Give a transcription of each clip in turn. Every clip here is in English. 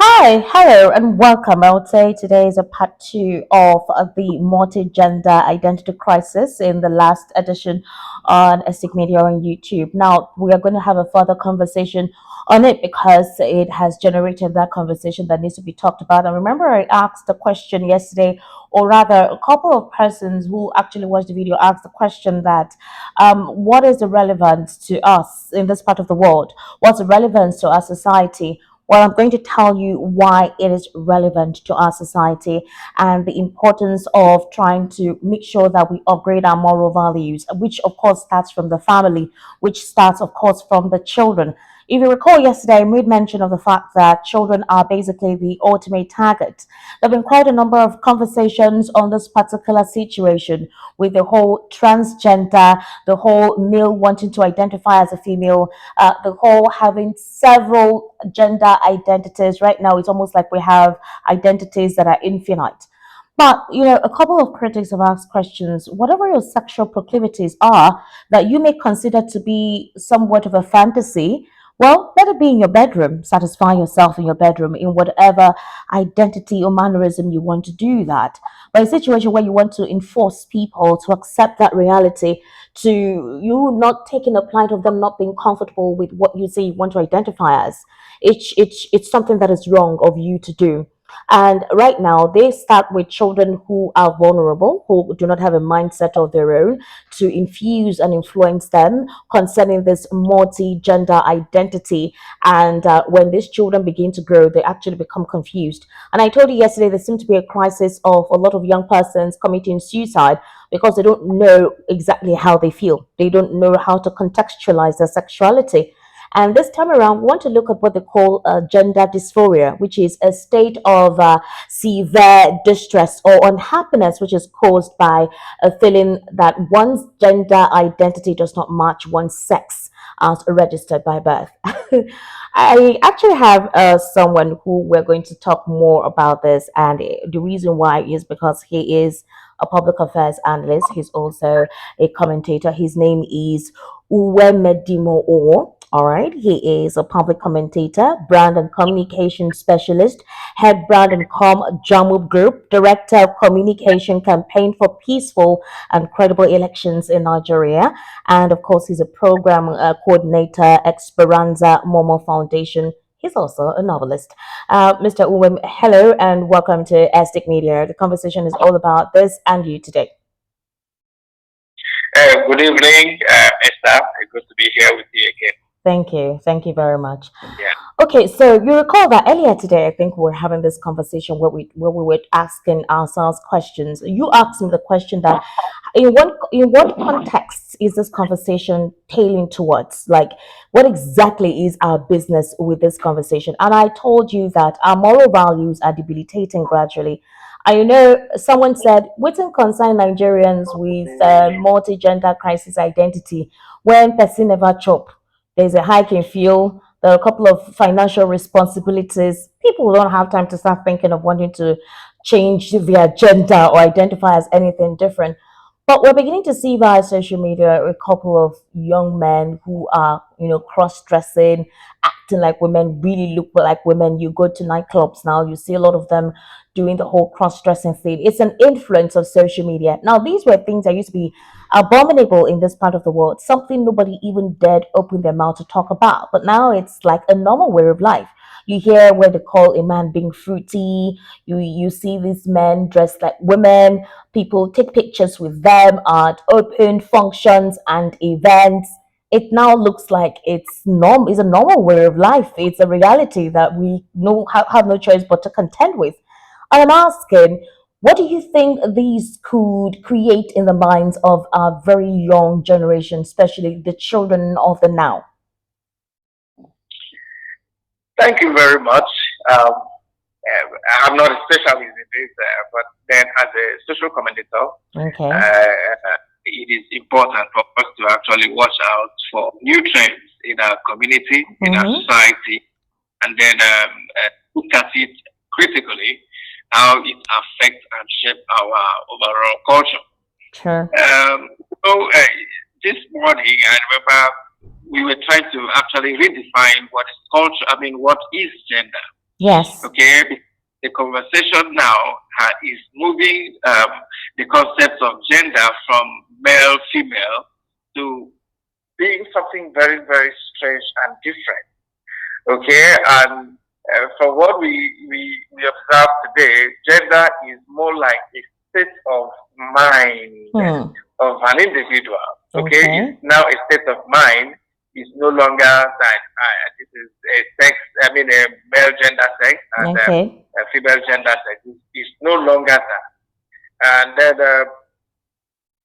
Hi, hello, and welcome. I would say today is a part two of the multi-gender identity crisis in the last edition on EstiQ Media on YouTube. Now, we are going to have a further conversation on it because it has generated that conversation that needs to be talked about. And remember, I asked the question yesterday, or rather, a couple of persons who actually watched the video asked the question that what is the relevance to us in this part of the world? What's the relevance to our society? Well, I'm going to tell you why it is relevant to our society and the importance of trying to make sure that we upgrade our moral values, which of course starts from the family, which starts, of course, from the children. If you recall yesterday, I made mention of the fact that children are basically the ultimate target. There have been quite a number of conversations on this particular situation with the whole transgender, the whole male wanting to identify as a female, the whole having several gender identities. Right now, it's almost like we have identities that are infinite. But a couple of critics have asked questions. Whatever your sexual proclivities are that you may consider to be somewhat of a fantasy, well, let it be in your bedroom. Satisfy yourself in your bedroom in whatever identity or mannerism you want to do that. But a situation where you want to enforce people to accept that reality, to you not taking a plight of them not being comfortable with what you say you want to identify as, it's something that is wrong of you to do. And right now, they start with children who are vulnerable, who do not have a mindset of their own, to infuse and influence them concerning this multi gender identity. And when these children begin to grow, they actually become confused. And I told you yesterday, there seems to be a crisis of a lot of young persons committing suicide because they don't know exactly how they feel, they don't know how to contextualize their sexuality. And this time around, we want to look at what they call gender dysphoria, which is a state of severe distress or unhappiness, which is caused by a feeling that one's gender identity does not match one's sex as registered by birth. I actually have someone who we're going to talk more about this, and the reason why is because he is a public affairs analyst. He's also a commentator. His name is Uwemedimo O. All right, he is a public commentator, brand and communication specialist, head brand and Jamub Group, director of communication campaign for peaceful and credible elections in Nigeria, and of course, he's a program coordinator, Esperanza Momo Foundation. He's also a novelist. Mr. Uwem, hello and welcome to EstiQ Media. The conversation is all about this and you today. Good evening, Esther. Good to be here with you again. Thank you. Thank you very much. Yeah. Okay, so you recall that earlier today, I think we were having this conversation where we were asking ourselves questions. You asked me the question that in what context is this conversation tailing towards? Like, what exactly is our business with this conversation? And I told you that our moral values are debilitating gradually. I know someone said, "Waiting concern Nigerians with multi-gender crisis identity when person never chop. There's a hike in fuel. There are a couple of financial responsibilities. People don't have time to start thinking of wanting to change their gender or identify as anything different." But we're beginning to see via social media a couple of young men who are, cross-dressing, acting like women, really look like women. You go to nightclubs now, you see a lot of them doing the whole cross-dressing thing. It's an influence of social media. Now, these were things that used to be abominable in this part of the world, something nobody even dared open their mouth to talk about. But now it's like a normal way of life. You hear where they call a man being fruity. You see these men dressed like women. People take pictures with them at open functions and events. It now looks like it's a normal way of life. It's a reality that we have no choice but to contend with. I'm asking, what do you think these could create in the minds of our very young generation, especially the children of the now? Thank you very much. I'm not a specialist in this, but then as a social commentator, Okay. it is important for us to actually watch out for new trends in our community, in our Mm-hmm. society, and then look at it critically, how it affects and shapes our overall culture. Sure. Um, so this morning, I remember we were trying to actually redefine what is culture. I mean, what is gender? Yes. Okay, the conversation now is moving the concept of gender from male, female to being something very, very strange and different. Okay, and from what we observe today, gender is more like a state of mind Hmm. of an individual. Okay, it's Okay. now a state of mind. It's no longer that this is a sex. I mean, a male gender sex and Okay. a female gender sex. It's no longer that. And then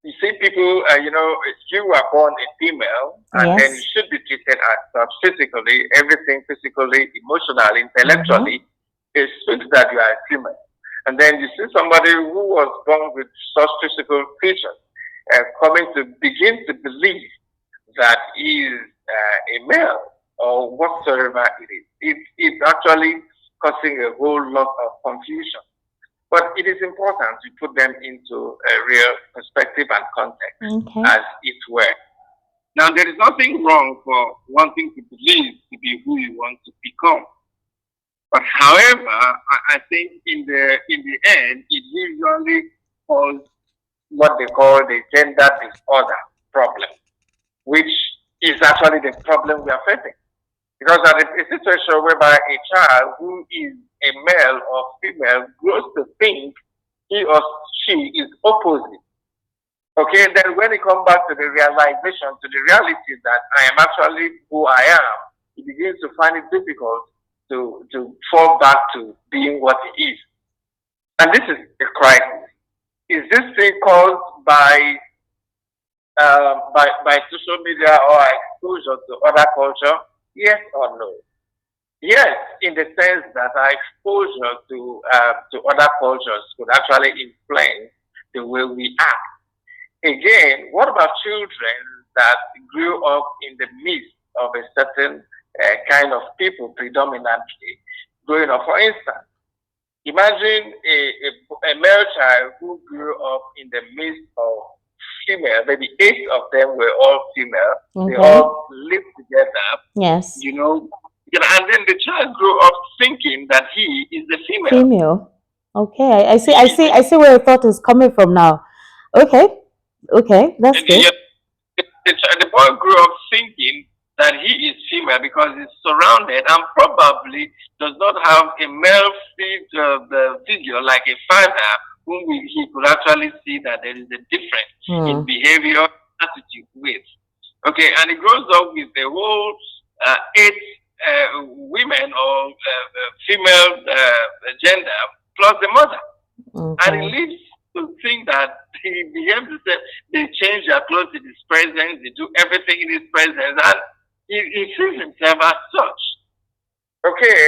you see people, if you were born a female, and then you Yes. should be treated as such physically, everything physically, emotionally, Mm-hmm. intellectually, it speaks that you are a female. And then you see somebody who was born with such physical features coming to begin to believe that he is a male or whatsoever it is. It's actually causing a whole lot of confusion. But it is important to put them into a real perspective and context, Okay. as it were. Now, there is nothing wrong for wanting to believe to be who you want to become. But however, I think in the end, it usually causes what they call the gender disorder problem, which is actually the problem we are facing. Because that is a situation whereby a child who is a male or female grows to think he or she is opposite. Okay, then when you come back to the realization, to the reality that I am actually who I am, he begins to find it difficult to fall back to being what he is. And this is a crisis. Is this thing caused by social media or exposure to other culture? Yes or no? Yes, in the sense that our exposure to other cultures could actually influence the way we act. Again, what about children that grew up in the midst of a certain kind of people predominantly growing up? For instance, imagine a male child who grew up in the midst of female, maybe eight of them were all female, they Okay. all lived together, Yes. you know, and then the child grew up thinking that he is the female. Female. Okay. I see. He I is see. I see where your thought is coming from now. Okay. Okay. That's good. the, the boy grew up thinking that he is female because he's surrounded and probably does not have a male figure like a father whom he could actually see that there is a difference in Hmm. behavior, attitude with. Okay, and he grows up with the whole eight women or female gender plus the mother. And he Okay. lives to think that he behaves the same. They change their clothes in his presence, they do everything in his presence, and he sees himself as such. Okay,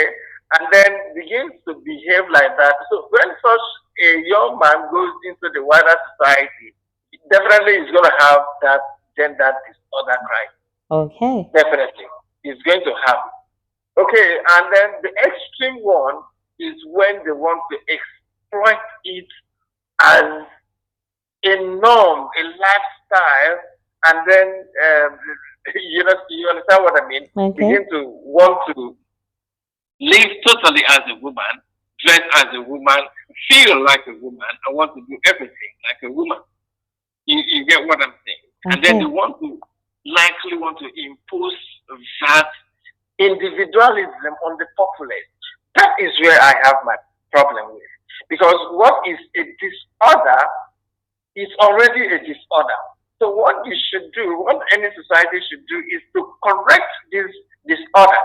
and then begins to behave like that. So when such a young man goes into the wider society, definitely he's going to have that gender disorder crisis. Okay. Definitely, he's going to have it. Okay, and then the extreme one is when they want to exploit it as a norm, a lifestyle, and then you understand what I mean. Okay. Begin to want to live totally as a woman, dress as a woman, feel like a woman, and want to do everything like a woman. You get what I'm saying? And then they Okay. want to likely want to impose that individualism on the populace. That is where I have my problem with. Because what is a disorder is already a disorder. So what you should do, what any society should do is to correct this disorder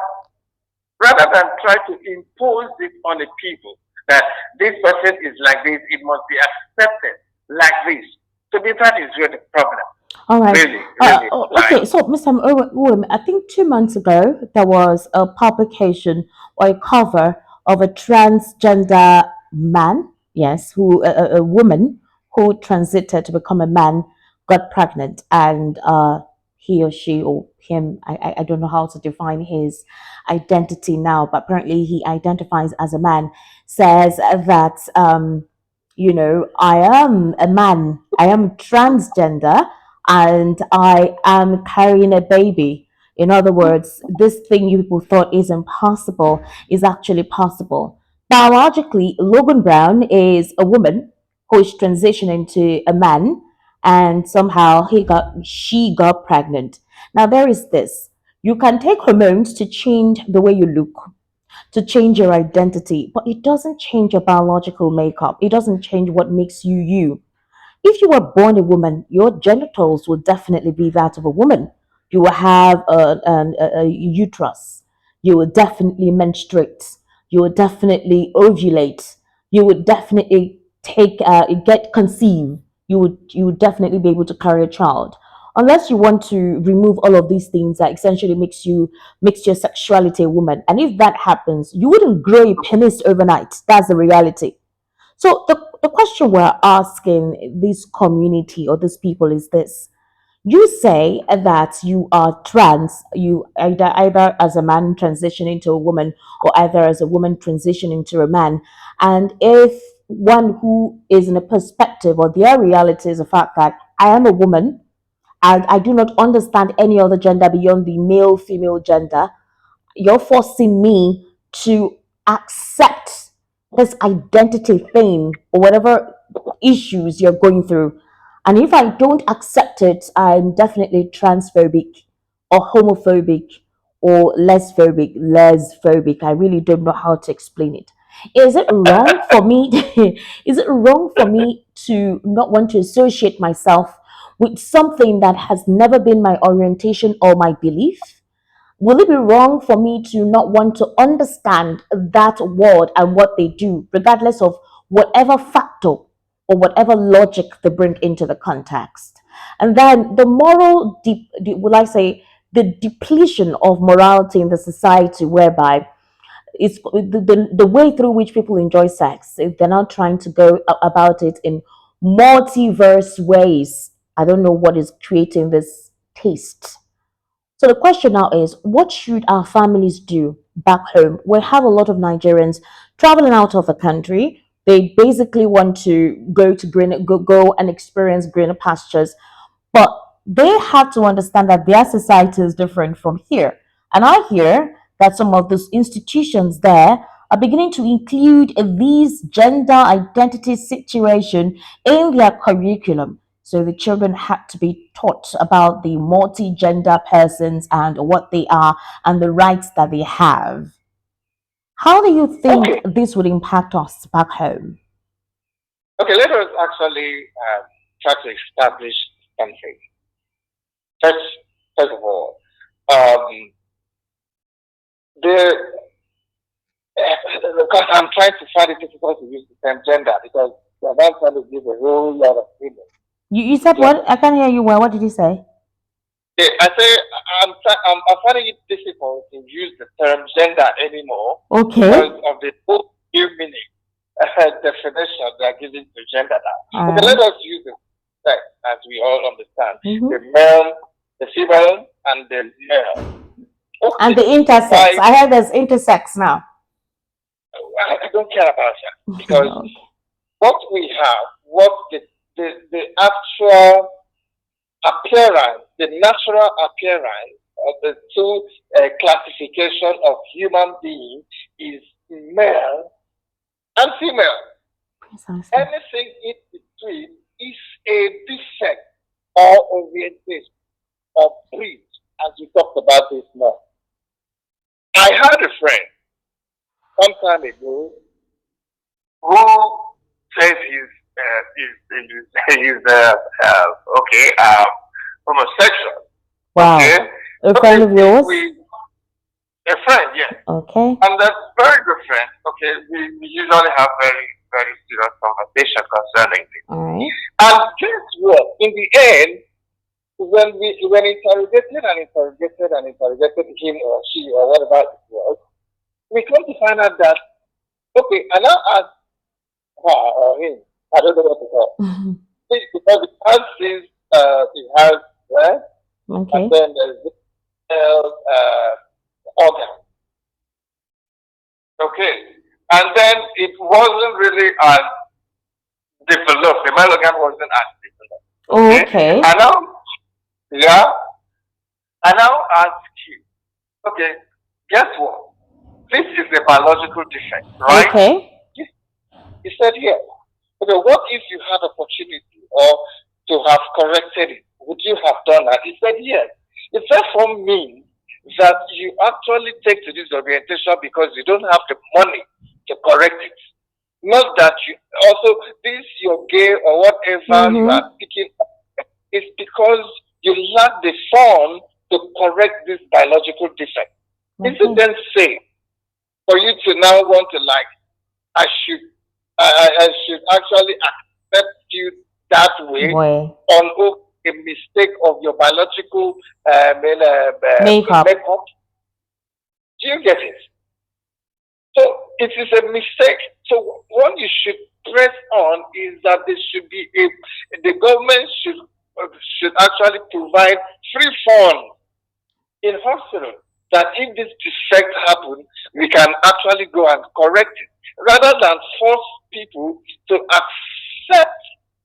rather than try to impose it on the people that this person is like this, it must be accepted like this. To me, that is where the problem All right. really, really lies. Okay. So, Mr. Uwem, I think 2 months ago there was a publication or a cover of a transgender man, yes, who a woman who transited to become a man got pregnant, and he or she or him, I don't know how to define his identity now, but apparently he identifies as a man. Says that I am a man, I am transgender, and I am carrying a baby. In other words, this thing you people thought is impossible is actually possible. Biologically, Logan Brown is a woman who is transitioning to a man, and somehow she got pregnant. Now there is this. You can take hormones to change the way you look, to change your identity, but it doesn't change your biological makeup. It doesn't change what makes you you. If you were born a woman, your genitals will definitely be that of a woman. You will have a uterus. You will definitely menstruate. You will definitely ovulate. You would definitely get conceived. You would definitely be able to carry a child. Unless you want to remove all of these things that essentially makes your sexuality a woman. And if that happens, you wouldn't grow a penis overnight. That's the reality. So the question we're asking this community or these people is this. You say that you are trans, you either as a man transitioning to a woman or either as a woman transitioning to a man. And if one who is in a perspective or their reality is the fact that I am a woman and I do not understand any other gender beyond the male female gender, you're forcing me to accept this identity thing or whatever issues you're going through. And if I don't accept it, I'm definitely transphobic or homophobic or lesphobic. I really don't know how to explain it. Is it wrong for me? Is it wrong for me to not want to associate myself with something that has never been my orientation or my belief? Will it be wrong for me to not want to understand that word and what they do, regardless of whatever factor or whatever logic they bring into the context? And then the will I say, the depletion of morality in the society, whereby it's the way through which people enjoy sex. If they're not trying to go about it in multiverse ways, I don't know what is creating this taste. So the question now is, what should our families do back home? We have a lot of Nigerians traveling out of the country. They basically want to go and experience greener pastures, but they have to understand that their society is different from here. And I hear that some of those institutions there are beginning to include these gender identity situation in their curriculum. So the children had to be taught about the multi-gender persons and what they are and the rights that they have. How do you think Okay. this would impact us back home? Okay, let us actually try to establish something. First, first of all, um, the because I'm trying to find it difficult to use the term gender because I'm not trying to give a whole lot of freedom. You said Yeah. what? I can't hear you well. What did you say? Okay, I say I'm finding it difficult to use the term gender anymore Okay. because of the whole new meaning definition they are giving to gender All now. Okay, let right. us use the sex as we all understand. The Mm-hmm. male, the female, and the male. And Okay, the intersex. why? I heard there's intersex now. I don't care about that because Okay. what we have, what the actual appearance, the natural appearance of the two classification of human beings is male and female. Precisely. Anything in between is a defect or orientation or breed, as we talked about this now. I had a friend some time ago who says he's okay homosexual. Okay, Wow. A okay, friend of yours? we a friend, yes, Okay. and that's very good friend. Okay, we usually have very serious conversation concerning this. All right. And guess what? In the end, when interrogated and interrogated him or she or whatever it was, we come to find out that okay, I now ask her or him, I don't know what to call. Because the man says he has breast and Okay. then there's this organ. Okay. And then it wasn't really as developed. The male organ wasn't as developed. Okay. Okay. And now, yeah. I now ask you, okay, guess what? This is a biological defect, right? Okay. He he said yes. Okay, what if you had opportunity or to have corrected it? Would you have done that? He said yes. It therefore means that you actually take to this orientation because you don't have the money to correct it. Not that you also this your gay or whatever you are Mm-hmm. picking up is because you lack the fund to correct this biological defect. Is it Okay. then safe for you to now want to like I should I should actually accept you that way Way. on a mistake of your biological Makeup. makeup? Do you get it? So it is a mistake. So what you should press on is that there should be a the government should actually provide free funds in hospital that if this defect happens, we can actually go and correct it rather than force people to accept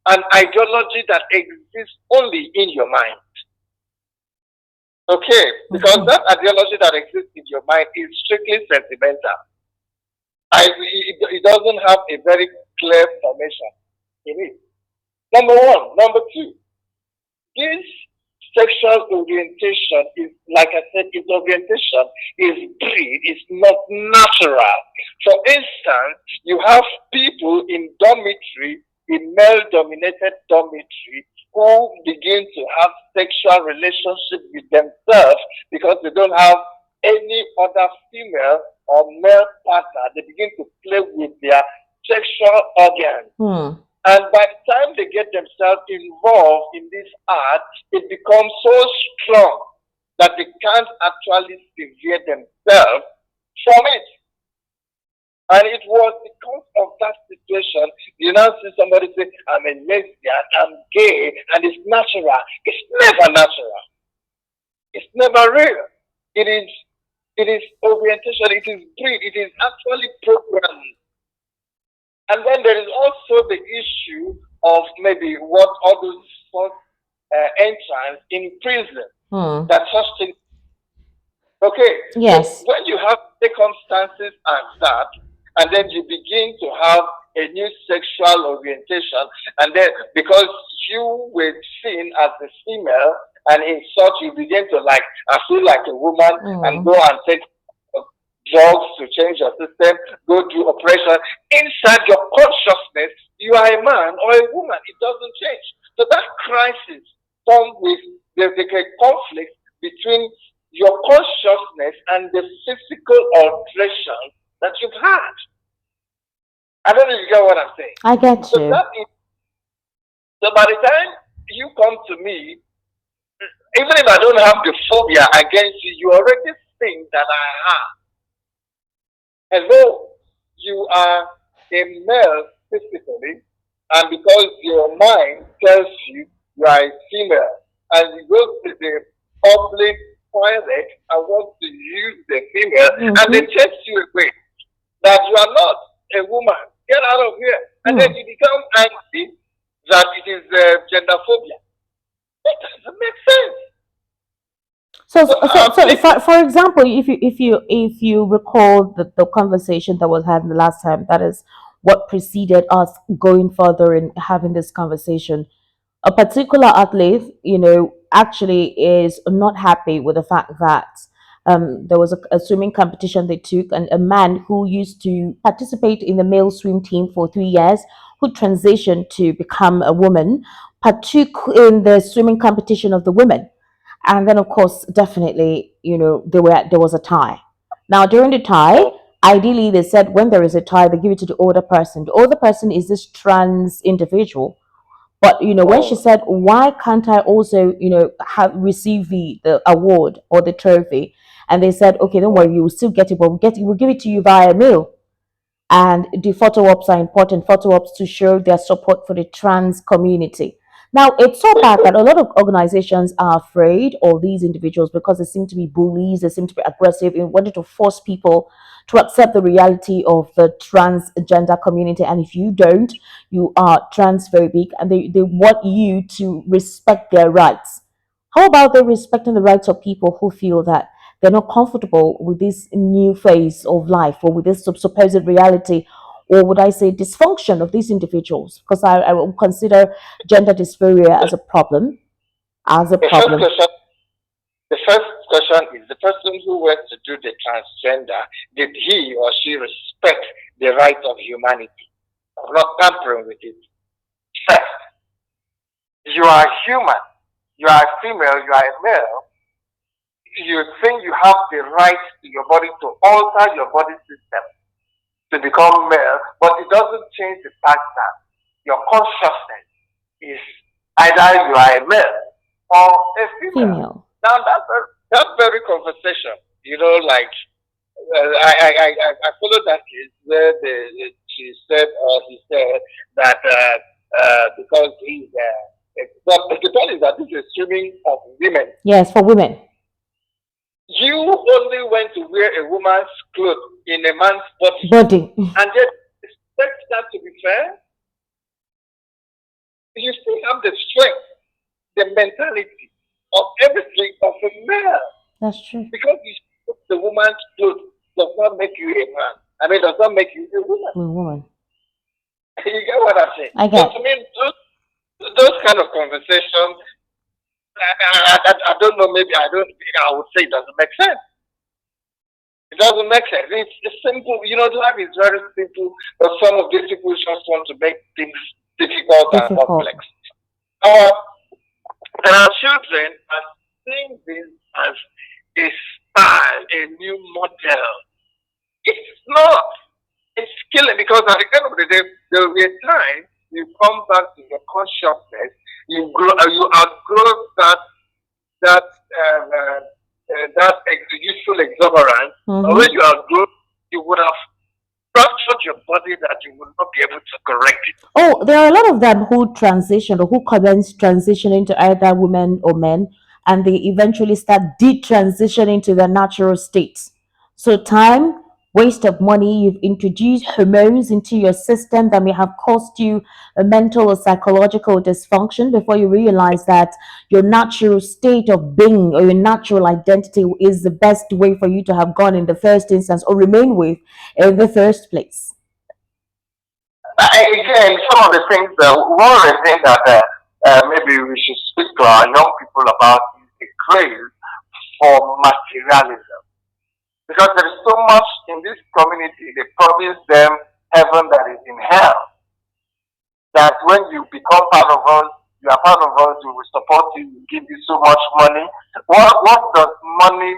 an ideology that exists only in your mind. Okay, because Okay. that ideology that exists in your mind is strictly sentimental. It doesn't have a very clear formation in it. Number one. Number two, this sexual orientation is, like I said, its orientation is breed, it's not natural. For instance, you have people in dormitory, in male dominated dormitory, who begin to have sexual relationship with themselves because they don't have any other female or male partner. They begin to play with their sexual organs. Hmm. And by the time they get themselves involved in this art, it becomes so strong that they can't actually sever themselves from it. And it was because of that situation, you now see somebody say, I'm a lesbian, I'm gay, and it's natural. It's never natural. It's never real. It is it is orientation, it is breed, it is actually programmed. And then there is also the issue of maybe what all those first entrance in prison Hmm. that such things. Okay, so Yes. when you have circumstances as that, and then you begin to have a new sexual orientation, and then because you were seen as a female, and in such you begin to like, I feel like a woman, and Hmm. go and take drugs to change your system, go do operation. Inside your consciousness, you are a man or a woman. It doesn't change. So that crisis comes with the conflict between your consciousness and the physical alteration that you've had. I don't know if you get what I'm saying. I get So you. that is so by the time you come to me, even if I don't have the phobia against you, you already think that I have. Hello, you are a male physically, and because your mind tells you you are a female, and you go to the public toilet and want to use the female, and they Mm-hmm. chase you away, that you are not a woman, get out of here, and then Hmm. you become angry that it is gender phobia. It doesn't make sense. So, So so, so, I've so lived for example, if you recall the conversation that was had the last time, that is what preceded us going further in having this conversation. A particular athlete, actually is not happy with the fact that there was a swimming competition they took, and a man who used to participate in the male swim team for 3 years, who transitioned to become a woman, partook in the swimming competition of the women. And then, of course, definitely, there was a tie. Now, during the tie, oh, ideally, they said when there is a tie, they give it to the older person. The older person is this trans individual, but when she oh, said, "Why can't I also, have receive the award or the trophy?" And they said, "Okay, don't oh, worry, you will still get it, but we'll give it to you via mail." And the photo ops are important, photo ops to show their support for the trans community. Now, it's so bad that a lot of organizations are afraid of these individuals because they seem to be bullies, they seem to be aggressive in wanting to force people to accept the reality of the transgender community. And if you don't, you are transphobic, and they want you to respect their rights. How about they respecting the rights of people who feel that they're not comfortable with this new phase of life or with this supposed reality, or would I say dysfunction of these individuals? Because I will consider gender dysphoria as a problem. As a The first problem. question, the first question is the person who went to do the transgender, did he or she respect the right of humanity? Of not tampering with it. First, you are human, you are a female, you are a male, you think you have the right to your body to alter your body system to become male, but it doesn't change the fact that your consciousness is either you are a male or a female. Female. Now that very conversation, like I followed that case where she said or he said that because he's but the point is that this is assuming of women. Yes, for women. You only went to wear a woman's clothes in a man's body, Body. and yet expect that to be fair. You still have the strength, the mentality of everything of a male. That's true. Because you put the woman's clothes does not make you a man. I mean, does not make you a woman. A woman. You get what I'm saying? I So get. to me, those kind of conversations, I don't know. Maybe I would say it doesn't make sense. It doesn't make sense. It's simple. Life is very simple, but some of these people just want to make things difficult and Difficult. complex. Uh, there are children are seeing this as a style, a new model. It's not. It's killing because at the end of the day, there will be a time you come back to your consciousness. You outgrow that useful exuberance. Or when you outgrow, you would have structured your body that you would not be able to correct it. Oh, there are a lot of them who transition or who commence transitioning to either women or men, and they eventually start detransitioning to their natural states. So, time, waste of money, you've introduced hormones into your system that may have caused you a mental or psychological dysfunction before you realize that your natural state of being or your natural identity is the best way for you to have gone in the first instance or remain with in the first place. Again, some of the things, one of the things that maybe we should speak to our young people about is the craze for materialism. Because there is so much in this community, they promise them heaven that is in hell. That when you become part of us, you are part of us, we will support you, we give you so much money. What does money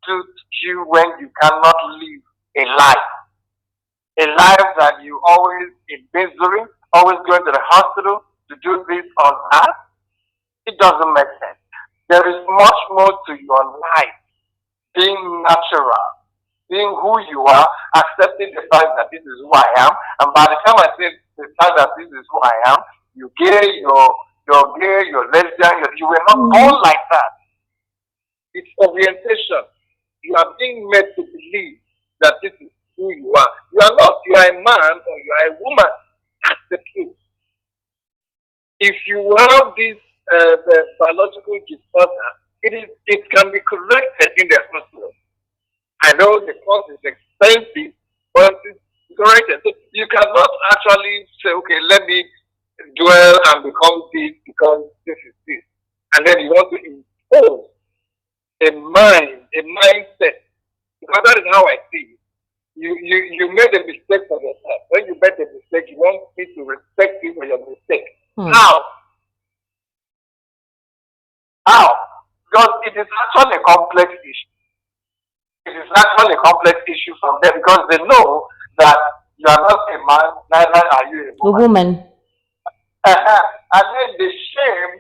do to you when you cannot live a life? A life that you always in misery, always going to the hospital to do this or that? It doesn't make sense. There is much more to your life being natural, being who you are, accepting the fact that this is who I am. And by the time I say the fact that this is who I am, you gay, you're gay, you're lesbian, you were not Mm-hmm. born like that. It's orientation. You are being made to believe that this is who you are. You are not. You are a man or you are a woman. That's the truth. If you have this the biological disorder, it can be corrected in the hospital. I know the cost is expensive, but it's corrected. So you cannot actually say, okay, let me dwell and become this because this is this. And then you want to impose a mindset. Because that is how I see it. You made a mistake for yourself. When you made a mistake, you want me to respect you for your mistake. Hmm. How? How? Because it is actually a complex issue. It is actually a complex issue from them because they know that you are not a man, neither are you a A woman. woman. And then the shame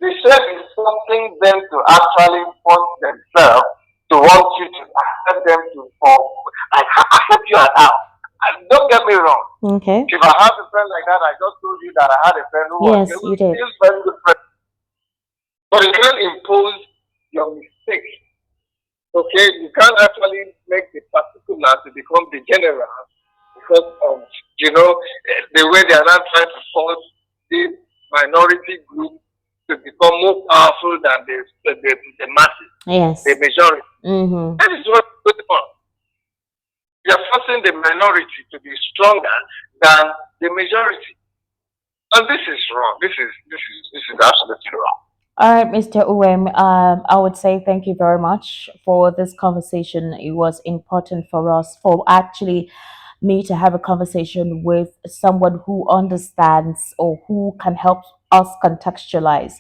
is forcing them to actually force themselves to want you to accept them to for like accept you as how. And don't get me wrong. Okay. If I have a friend like that, I just told you that I had a friend who was Yes, you did. still very good friend. But you can't impose your mistake. Okay, you can't actually make the particular to become the general because of the way they are now trying to force this minority group to become more powerful than the masses, the Yes. majority. Mm-hmm. That is what's going on. You are forcing the minority to be stronger than the majority. And this is wrong. This is absolutely wrong. All right, Mr. Uwem, I would say thank you very much for this conversation. It was important for us, for actually me to have a conversation with someone who understands or who can help us contextualize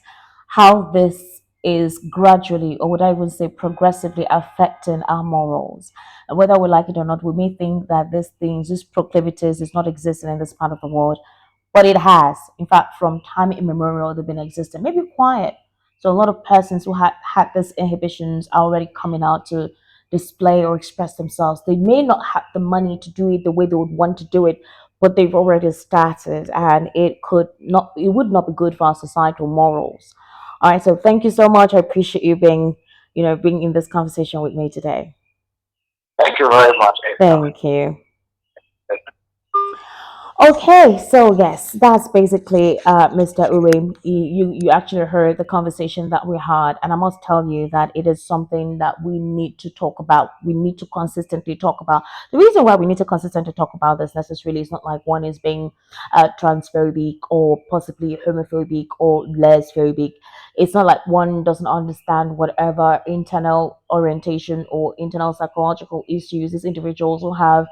how this is gradually, or would I even say progressively, affecting our morals. And whether we like it or not, we may think that these things, these proclivities, is not existing in this part of the world, but it has. In fact, from time immemorial, they've been existing. Maybe quiet. So a lot of persons who had these inhibitions are already coming out to display or express themselves. They may not have the money to do it the way they would want to do it, but they've already started, and it would not be good for our societal morals. All right. So thank you so much. I appreciate you being in this conversation with me today. Thank you very much, Esther. Thank you. Okay, so yes, that's basically Mr. Uwe. You actually heard the conversation that we had, and I must tell you that it is something that we need to talk about. We need to consistently talk about. The reason why we need to consistently talk about this necessarily is not like one is being transphobic or possibly homophobic or lesbiophobic. It's not like one doesn't understand whatever internal orientation or internal psychological issues these individuals who have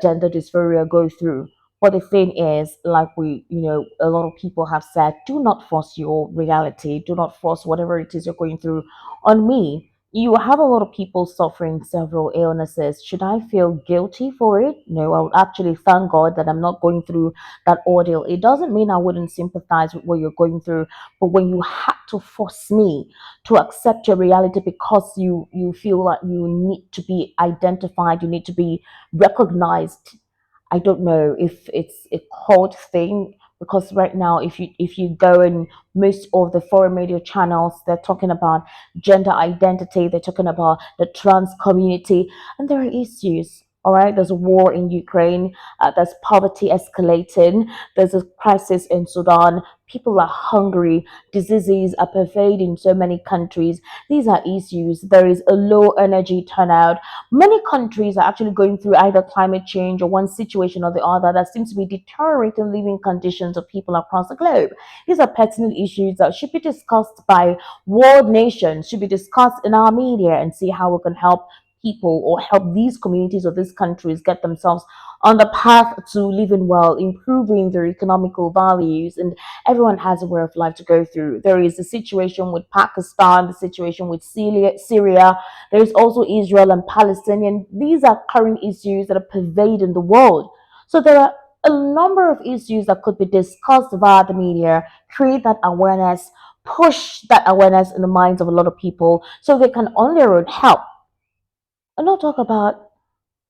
gender dysphoria go through. But the thing is, like a lot of people have said, do not force your reality, do not force whatever it is you're going through on me. You have a lot of people suffering several illnesses. Should I feel guilty for it? No, I would actually thank God that I'm not going through that ordeal. It doesn't mean I wouldn't sympathize with what you're going through, but when you have to force me to accept your reality because you feel like you need to be identified, you need to be recognized. I don't know if it's a cult thing, because right now if you go in most of the foreign media channels, they're talking about gender identity, they're talking about the trans community, and there are issues. All right, there's a war in Ukraine, there's poverty escalating, there's a crisis in Sudan, people are hungry, diseases are pervading so many countries. These are issues. There is a low energy turnout. Many countries are actually going through either climate change or one situation or the other that seems to be deteriorating living conditions of people across the globe. These are pertinent issues that should be discussed by world nations, should be discussed in our media, and see how we can help people or help these communities or these countries get themselves on the path to living well, improving their economical values, and everyone has a way of life to go through. There is the situation with Pakistan, the situation with Syria, there's also Israel and Palestinian. These are current issues that are pervading the world. So there are a number of issues that could be discussed via the media, create that awareness, push that awareness in the minds of a lot of people so they can on their own help. And not talk about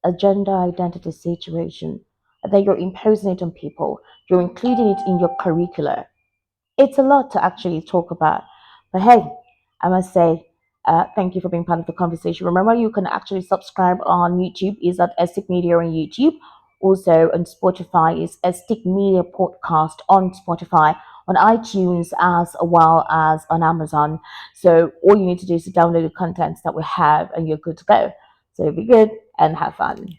a gender identity situation, that you're imposing it on people, you're including it in your curricula. It's a lot to actually talk about. But hey, I must say, thank you for being part of the conversation. Remember, you can actually subscribe on YouTube, is at EstiQ Media on YouTube. Also on Spotify is EstiQ Media Podcast on Spotify, on iTunes as well as on Amazon. So all you need to do is to download the contents that we have and you're good to go. So be good and have fun.